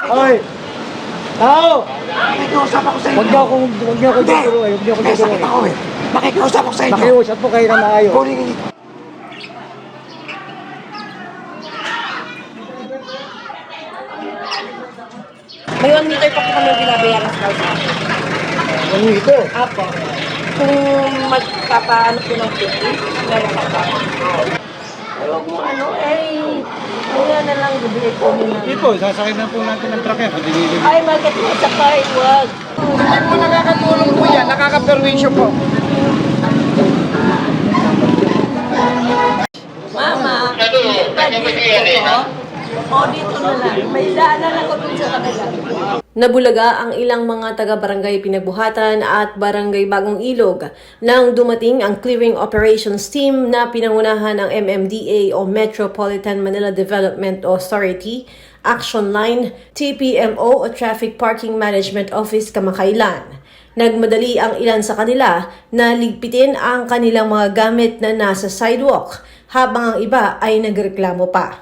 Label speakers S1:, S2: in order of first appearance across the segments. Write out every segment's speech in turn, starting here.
S1: Hoy! Tao!
S2: Nakikiusap ako sa inyo.
S1: Huwag niyo akong tuturuan. Huwag niyo akong
S2: May sakit
S1: tuturuan.
S2: ako eh. Nakikiusap ako sa inyo.
S1: Nakiusap po kayo na maayos.
S2: Kunin
S3: May 1 meter pa po kami binabayaran sa kalsada.
S1: Ano ito?
S3: Apo. Kung magpapaano po ng 50, meron pa pa. Pero kung ano, wala na lang bibili po nila.
S1: Hindi po, sasakay na po natin ng truck yan.
S3: Ay, bakit mo sa kahit wag?
S2: Hindi po nakakatulong po yan. Nakaka-perwisyo po.
S3: Mama, dito ko. O, dito na lang. May daanan ako dun sa kanila.
S4: Nabulaga ang ilang mga taga-barangay Pinagbuhatan at Barangay Bagong Ilog nang dumating ang clearing operations team na pinangunahan ng MMDA o Metropolitan Manila Development Authority, Action Line, TPMO o Traffic Parking Management Office kamakailan. Nagmadali ang ilan sa kanila na ligpitin ang kanilang mga gamit na nasa sidewalk habang ang iba ay nagreklamo pa.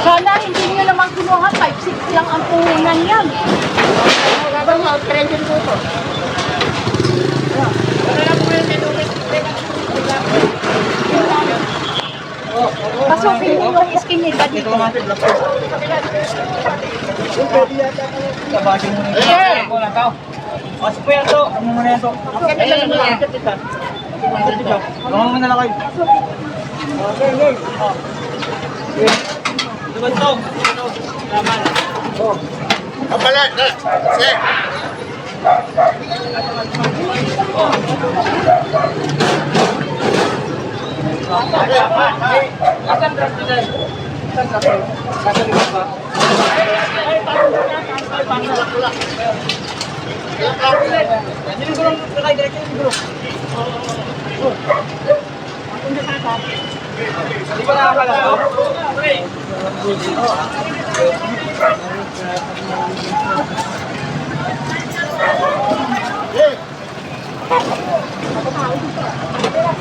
S5: Sana hindi nyo naman kinuha, 5-6 lang ang puhunan yan. Pasukin nyo yung skin nila dito. Sir!
S1: Pasok po yan to. Ano muna yan to? Gawin mo na lang kayo. Okay, okay. Diba ito? Laman.
S2: Kapalat na. Sir.
S1: Asan dress ko dyan? Asan ka po? Asan ka ba? Ay, paano na lang? Hindi ko lang kay direkto yung group. Hindi ko nakakala to.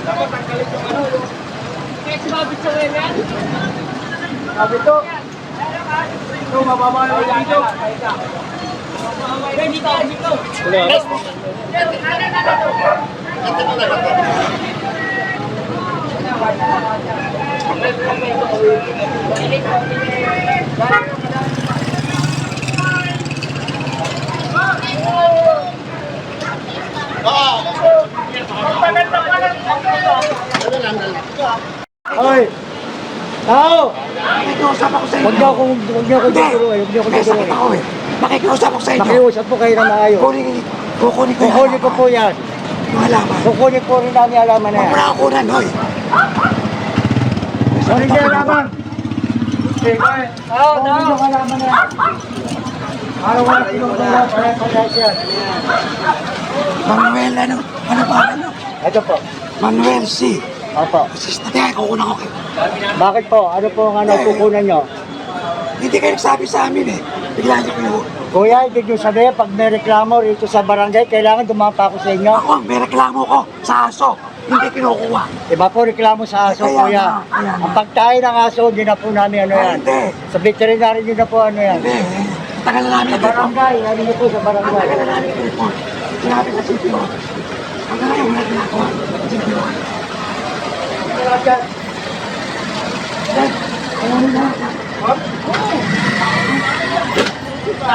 S1: Dapat tanggalin yung ano. Kaya sumabit sa wemen. Sabi to. Ito, mababa na ulit dito. Dito, dito. Hoy! Tao!
S2: Nakikiusap ako sa inyo.
S1: Huwag niyo akong tuturuan. Huwag niyo akong
S2: May sakit
S1: tuturuan.
S2: ako eh. Nakikiusap ako sa inyo.
S1: Nakiusap po kayo na maayos.
S2: Kukunin ko yan.
S1: Kukunin ko po yan.
S2: Yung halaman.
S1: Kukunin po rin namin alaman na
S2: Huwag
S1: yan.
S2: mo na kukunan, hoy.
S1: Kukunin niyo alaman. Kukunin niyo alaman na yan. Araw-araw pinagdala. Parehas yan.
S2: Manuel, ano ba?
S1: Ito po.
S2: Manuel C.
S1: Opo.
S2: Assistant, kukunan ko kayo.
S1: Bakit po? Ano po ang kukunan nyo?
S2: Hindi kayo nagsabi sa amin eh. Bigla niyo kinuha.
S1: Kuya, ibig nyo sabihin, pag may reklamo rito sa barangay, kailangan dumapa ako sa inyo.
S2: Ako, may reklamo ko sa aso. Hindi kinukuha.
S1: Iba po reklamo sa aso,
S2: Kaya
S1: kuya.
S2: nga, kaya nga.
S1: Ang pagtahi ng aso, hindi na po namin ano yan.
S2: Hindi.
S1: Sa veterinary nyo na po ano yan.
S2: Hindi. Tagal na namin
S1: Sa barangay, ano nyo po sa barangay.
S2: Tagal na namin report. Sinabi sa CPO. Hanggang ngayon, wala ginagawa. CPO. Then, ayaw nila.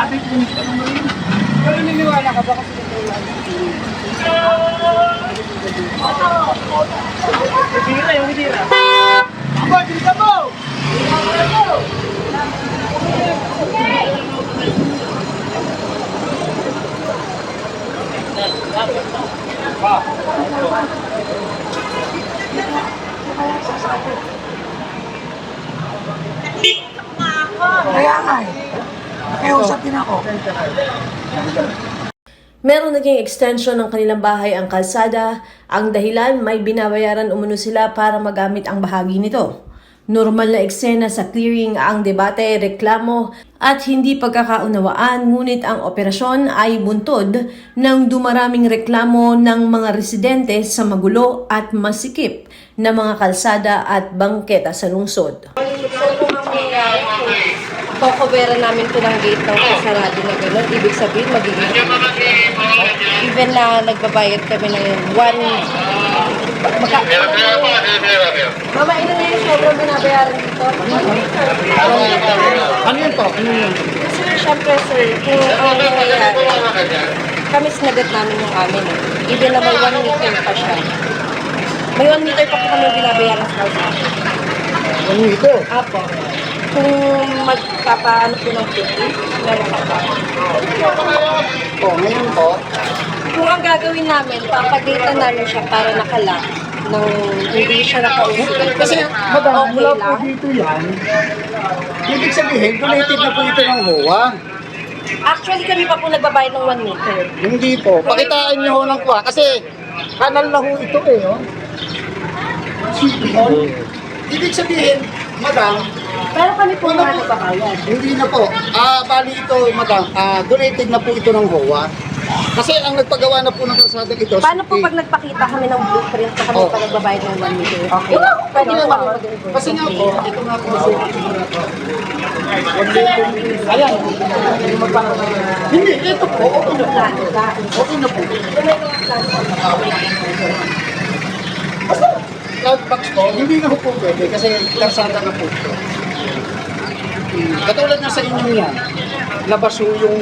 S1: Sabi ko, pero niniwala ka ba kasi Hidira yung hidira. Aba, dito mo!
S2: Kaya nga eh. Nakiusap din ako.
S4: Meron naging extension ng kanilang bahay ang kalsada. Ang dahilan, may binabayaran umano sila para magamit ang bahagi nito. Normal na eksena sa clearing ang debate, reklamo at hindi pagkakaunawaan, ngunit ang operasyon ay buntod ng dumaraming reklamo ng mga residente sa magulo at masikip na mga kalsada at bangketa sa lungsod.
S3: Kokobera namin ito ng gate ng sarado na gano'n. Ibig sabihin, magiging even na nagbabayad kami ng Mama, ilan na yung sobrang binabayaran dito?
S1: Ano yun po? Ano yun?
S3: Kasi syempre sir, kung ang nangyayari, kami sinagat namin yung amin. Even na may 1 meter pa siya. May 1 meter pa po kami binabayaran sa house.
S1: Ano ito?
S3: Apo. Kung magpapaano po ng 50, meron pa pa.
S1: Oh, ngayon po.
S3: Kung ang gagawin namin, papagalitan namin siya para nakalock nang hindi siya nakausap.
S1: Kasi, madam,
S3: Okay
S1: mula po
S3: lang.
S1: dito yan, ibig sabihin, donated na po ito ng HOA.
S3: Actually, kami pa po nagbabayad ng 1 meter.
S1: Hindi po. Pakitaan niyo ho ng kuha. Kasi, kanal na ho ito eh, no? Ibig sabihin, madam,
S3: Pero kami po nga nagbabayad.
S1: hindi na po. Bali ito, madam, donated na po ito ng HOA. Kasi ang nagpagawa na po ng kalsada ito,
S3: Paano po
S1: si-
S3: pag nagpakita kami ng blueprint na kami
S1: Oh.
S3: pa nagbabayad ng 1 meter?
S1: Okay.
S3: Pwede
S1: Kasi
S3: naman
S1: nga-
S3: mag-involve.
S1: Kasi nga po, ito nga po kasi ayan. Hindi, ito po, okay na po. Okay na po. Basta, cloud box po, hindi na po pwede kasi kalsada na po ito. Katulad na sa inyo yan, labas ho yung,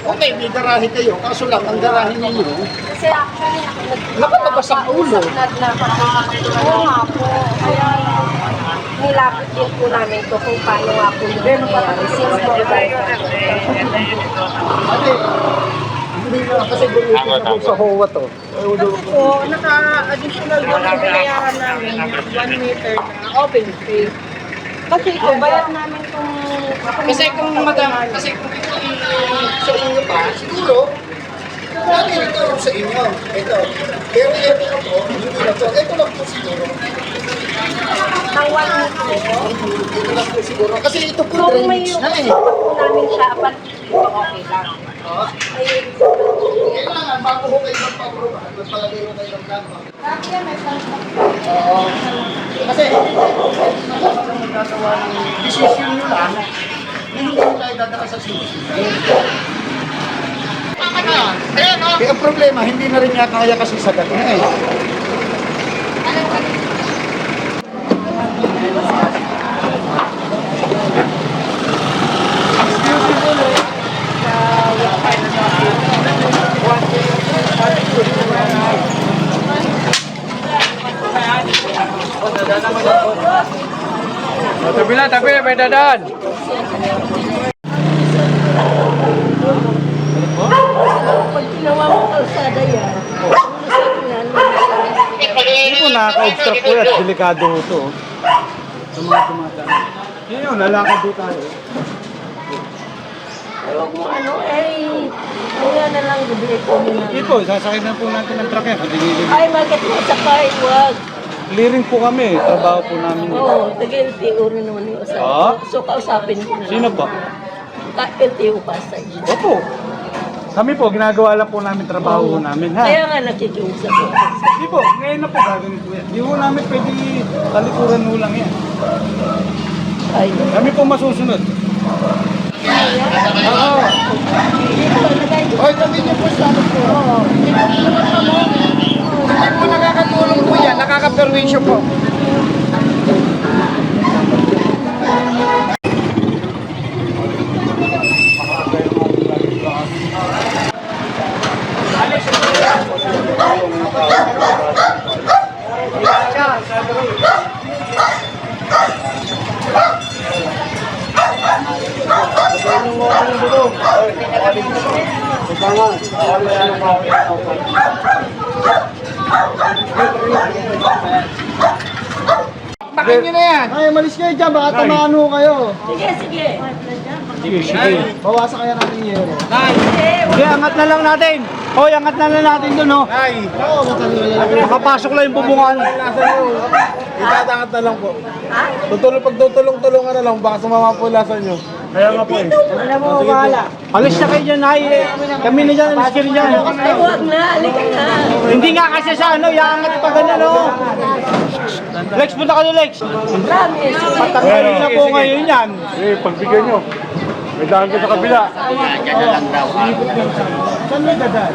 S1: okay, may garahe kayo, kaso lang, ang garahe ninyo,
S3: Kasi actually,
S1: Nakalabas ang ulo.
S3: Oo nga po. Kaya nilapit din po namin to kung paano nga po yung nangyayari. Since nagbabayad
S1: Ate, hindi na kasi donated na po sa HOA to.
S5: Po, naka-additional doon sa binayaran namin yung 1 meter na open space. Kasi kung bayad namin itong...
S1: Kasi kung madam, kasi kung ito sa inyo pa, siguro, dati ito sa inyo. Ito. Pero ito na po, hindi na po. Ito lang po siguro.
S3: Ng 1 meter.
S1: Ito lang po siguro. Kasi ito po
S3: So kung may
S1: drainage na eh.
S3: po namin siya, apat okay lang. Ay,
S1: Kailangan, bago ko kayo magpa-approve, magpalagay ko kayo ng plan. Oo. Kasi, magkatawa ng decision nyo lang, hindi nyo tayo dadaan sa decision. Kaya ang problema, hindi na rin niya kaya kasi sagat na eh.
S6: Tabi, may dadaan.
S3: pag ginawa mo kalsada yan,
S6: Hindi po nakaka-obstruct po at delikado ito. Sa mga tumataan. Yun, lalakad po tayo.
S3: Huwag mo ano, kaya na lang bibili ko na.
S6: Hindi po, sasakay na po natin ng truck yan. Patigilin.
S3: Ay, bakit mo sa kahit wag?
S6: Clearing po kami, trabaho po namin yun.
S3: Oo, taga-LTO na naman yung usapan.
S6: Ah?
S3: So, kausapin ko na.
S6: Sino po?
S3: LTO Pasay.
S6: Opo. Kami po, ginagawa lang po namin trabaho namin, ha?
S3: Kaya nga nakikiusap ko.
S6: Hindi po, ngayon na po gagawin po yan. Hindi po namin pwede talikuran mo lang yan.
S3: Ay,
S6: Kami po masusunod. Oo.
S1: Hoy, sabi niyo po sa ano po. Hindi po nakakatulong po yan, nakaka-perwisyo po. Bakit nyo na yan?
S6: Ay, malis kayo dyan, baka tamaan ho kayo.
S3: Sige, sige.
S6: Sige. Bawasan kaya natin yung yero. Sige, angat na lang natin. Hoy, angat na lang natin dun, oh.
S1: Ay,
S6: Makapasok lang yung bubungan.
S1: itatangat na lang po. Pag tutulong-tulungan na lang, baka sumama po lasa nyo.
S6: Kaya nga po eh.
S5: Alam mo, bahala.
S6: Alis na kayo dyan, ay. Kami na dyan, alis kayo dyan.
S3: Ay, huwag na. Halika na.
S6: Hindi nga kasi sa ano, iangat pa ganyan, oh. Lex, punta ka doon, Lex.
S3: Promise.
S6: Patanggalin na po ngayon yan.
S7: Eh, pagbigyan nyo. May daan ka sa kabila.
S6: Saan may dadaan?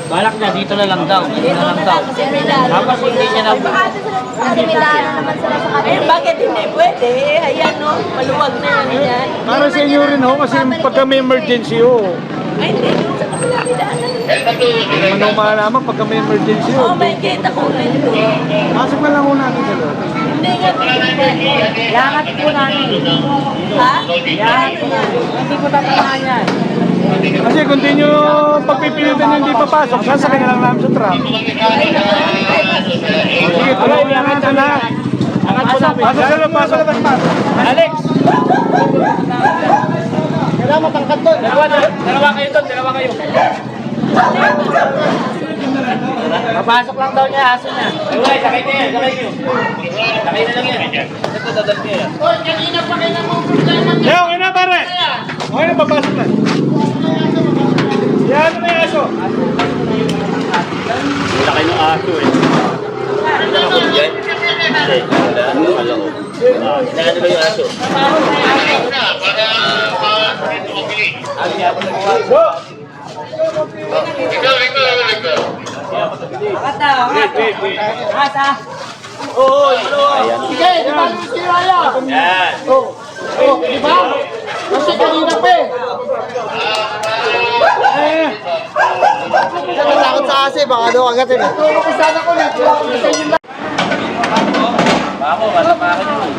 S8: Balak na dito na lang daw. Dito na lang daw.
S3: Kasi may daan.
S8: Tapos hindi niya na...
S3: Kasi may daan naman sila sa kanila. Eh, bakit hindi pwede? Ayan, no? Maluwag na yan.
S6: Para sa inyo rin, ho, kasi pagka may emergency, ho.
S3: Ay, hindi. Doon sa kanila may daan.
S6: Ano malaman pagka may emergency, ho.
S3: Oh, may gate ako na ito.
S6: Pasok na lang ho natin sa loob.
S3: Hindi nga.
S5: Lahat po namin.
S3: Ha?
S5: Yan. Hindi ko tatamaan yan.
S6: Kasi kung di nyo pagpipilitan hindi papasok, sasakay na lang namin sa truck. Sige, tuloy lang natin na. Pasok sa loob, pasok.
S8: Alex!
S6: Kailangan matangkad doon.
S8: Dalawa kayo doon, dalawa kayo. Papasok lang daw niya, aso niya. Ay, sakay niya yan, sakay niyo. Sakay na lang yan. Ito, dadal niya yan.
S6: Leo, okay na pare. Okay na, papasok na. Yan na yung aso.
S7: Wala kayo ng aso eh.
S8: Hindi, wala. Wala ko. Inaano ba yung aso?
S6: Go!
S1: Sige, di ba yung kiraya?
S8: Yan.
S1: Oh, di ba? Kasi kanina pa eh.
S6: Takot sa asi, baka daw agatin eh.
S1: Turo ko sana ko lang. Sa inyo lang.
S8: Bako, wala pa ako yun.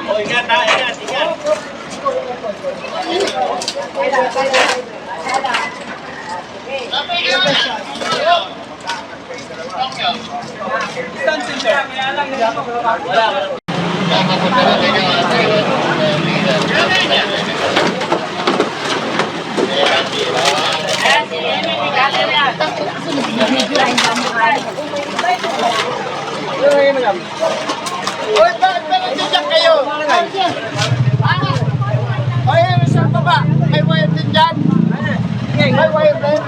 S8: Oh, ingat ha, ingat, ingat.
S1: Uy, bakit ba nandiyan kayo? Ay, saan pa ba? May wire din dyan? May wire din?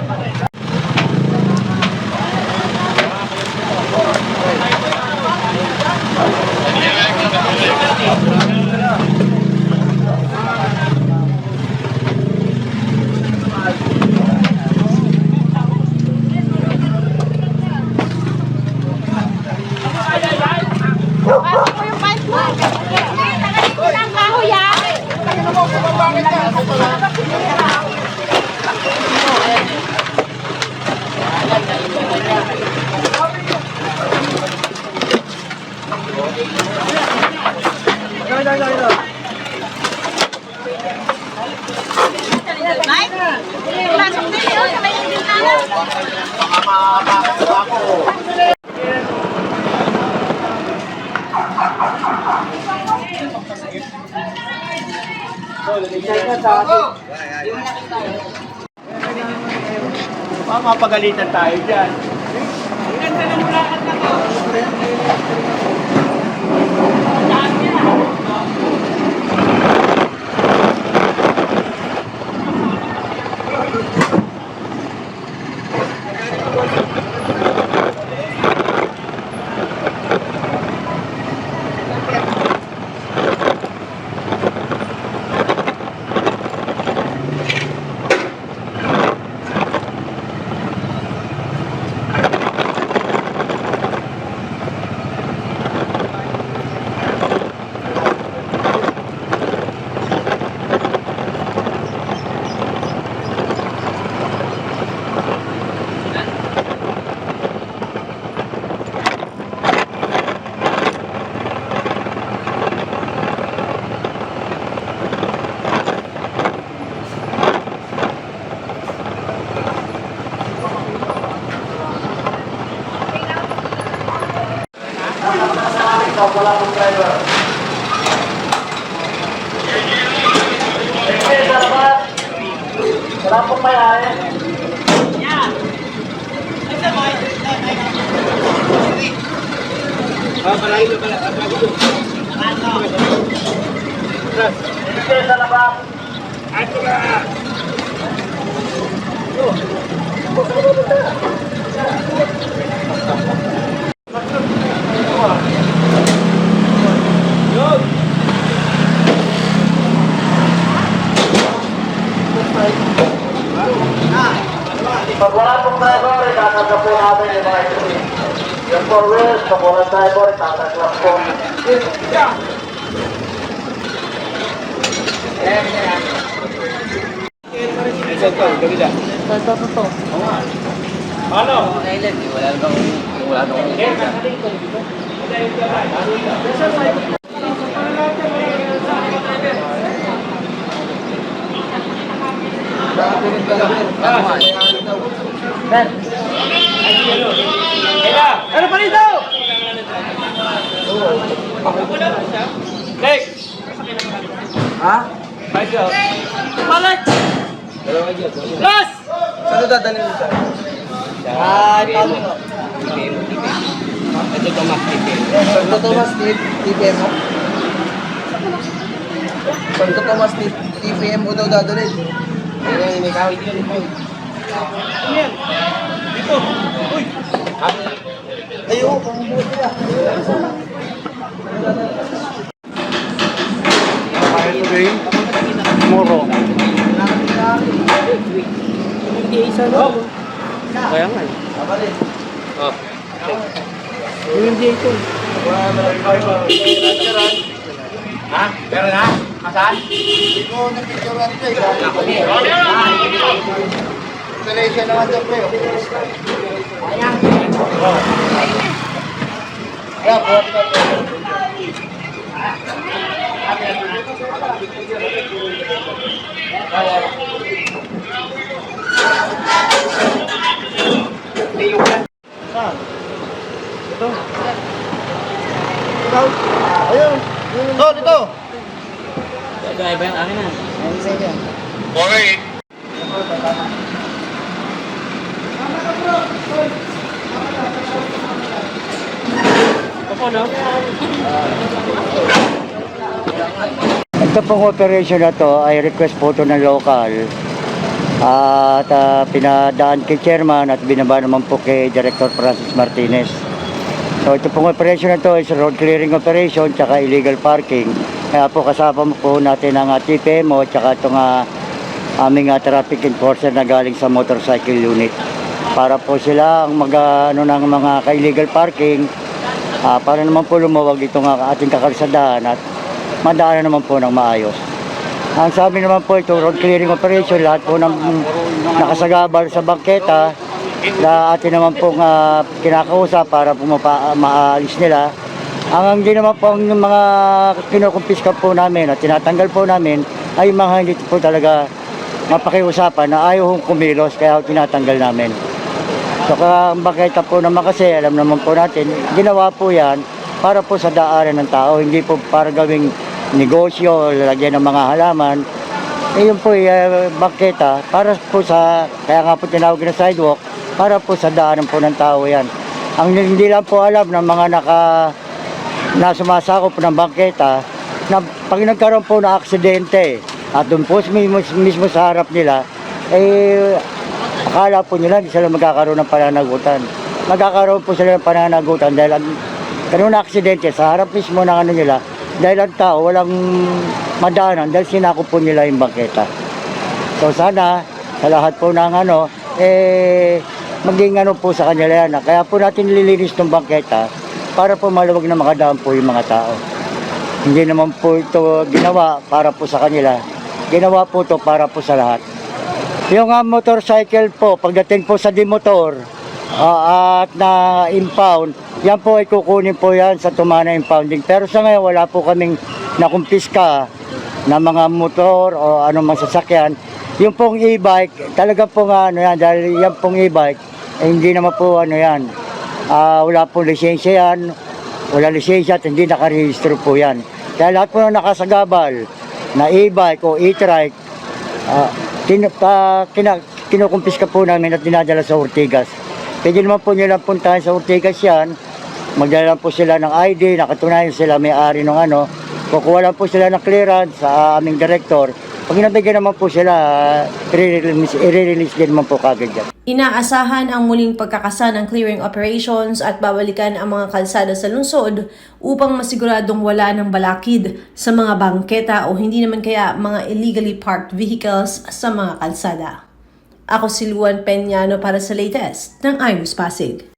S6: Mapagalitan tayo dyan.
S8: wala pong driver. Sige, salamat. Wala pong mayari. Sige, salamat. Pag wala pong driver, itatagap po natin yung mga ito. Yung 4 wheels, pag wala driver, itatagap po. Ano pa rito? Ha? Balik! Plus! Saan dadalhin mo siya? Paano? Ito Thomas TPM. Santo Thomas TPM mo? Santo Thomas TPM mo daw dadalhin. Ayun, inikawit yun. Ayan. Dito. Uy. Ayaw, pangbuti ah.
S6: Kaya today, tomorrow.
S8: Hindi isa no? Kaya nga. Oh. Hindi ito. Ha? Pero na? Asan?
S1: Hindi ko napicturean ko eh. Installation naman doon pre. Yeah, buhat ka po. Ayun. Dito.
S8: Driver yung akin na.
S2: Ito pong operation na to ay request po ito ng local at pinadaan kay chairman at binaba naman po kay Director Francis Martinez. So ito pong operation na to is road clearing operation tsaka illegal parking. Kaya po kasama po natin ang TPMO tsaka itong aming traffic enforcer na galing sa motorcycle unit. Para po sila ang ng mga ka-illegal parking para naman po lumawag itong ating kakalsadahan at madaanan naman po ng maayos. Ang sabi naman po ito, road clearing operation, lahat po ng nakasagabal sa bangketa na atin naman po kinakausap para po maalis nila. Ang hindi naman po ang mga kinukumpiska po namin at tinatanggal po namin ay mga hindi po talaga mapakiusapan na ayaw kumilos kaya tinatanggal namin. So ang bangketa po naman kasi alam naman po natin, ginawa po yan para po sa daanan ng tao, hindi po para gawing negosyo, lalagyan ng mga halaman. Yun po bangketa para po sa, kaya nga po tinawag na sidewalk, para po sa daanan po ng tao yan. Ang hindi lang po alam ng mga na sumasakop ng bangketa, na pag nagkaroon po na aksidente, at doon po mismo sa harap nila, akala po nila hindi sila magkakaroon ng pananagutan. Magkakaroon po sila ng pananagutan dahil karoon na aksidente sa harap mismo ng nila, dahil ang tao walang madaanan dahil sinakop po nila yung bangketa. So sana sa lahat po ng maging po sa kanila yan. Kaya po natin nililinis ng bangketa para po maluwag na makadaan po yung mga tao. Hindi naman po ito ginawa para po sa kanila. Ginawa po ito para po sa lahat. Yung motorcycle po, pagdating po sa dimotor at na impound, yan po ay kukunin po yan sa tumana impounding. Pero sa ngayon wala po kaming nakumpiska na mga motor o anumang sasakyan. Yung pong e-bike, talaga po yan, dahil yan pong e-bike, hindi naman po yan. Wala pong lisensya yan. wala lisensya at hindi nakarehistro po yan. Kaya lahat po na nakasagabal na e-bike o e-trike, kinukumpiska po namin at dinadala sa Ortigas. Pwede naman po nilang puntahan sa Ortigas yan, magdala lang po sila ng ID, nakatunayan sila may-ari ng ano, kukuha lang po sila ng clearance sa aming director. Pag nabigyan naman po sila, i-release din naman po kagad yan.
S4: Inaasahan ang muling pagkakasa ng clearing operations at babalikan ang mga kalsada sa lungsod upang masiguradong wala ng balakid sa mga bangketa o hindi naman kaya mga illegally parked vehicles sa mga kalsada. Ako si Luan Peñano para sa latest ng iNews Pasig.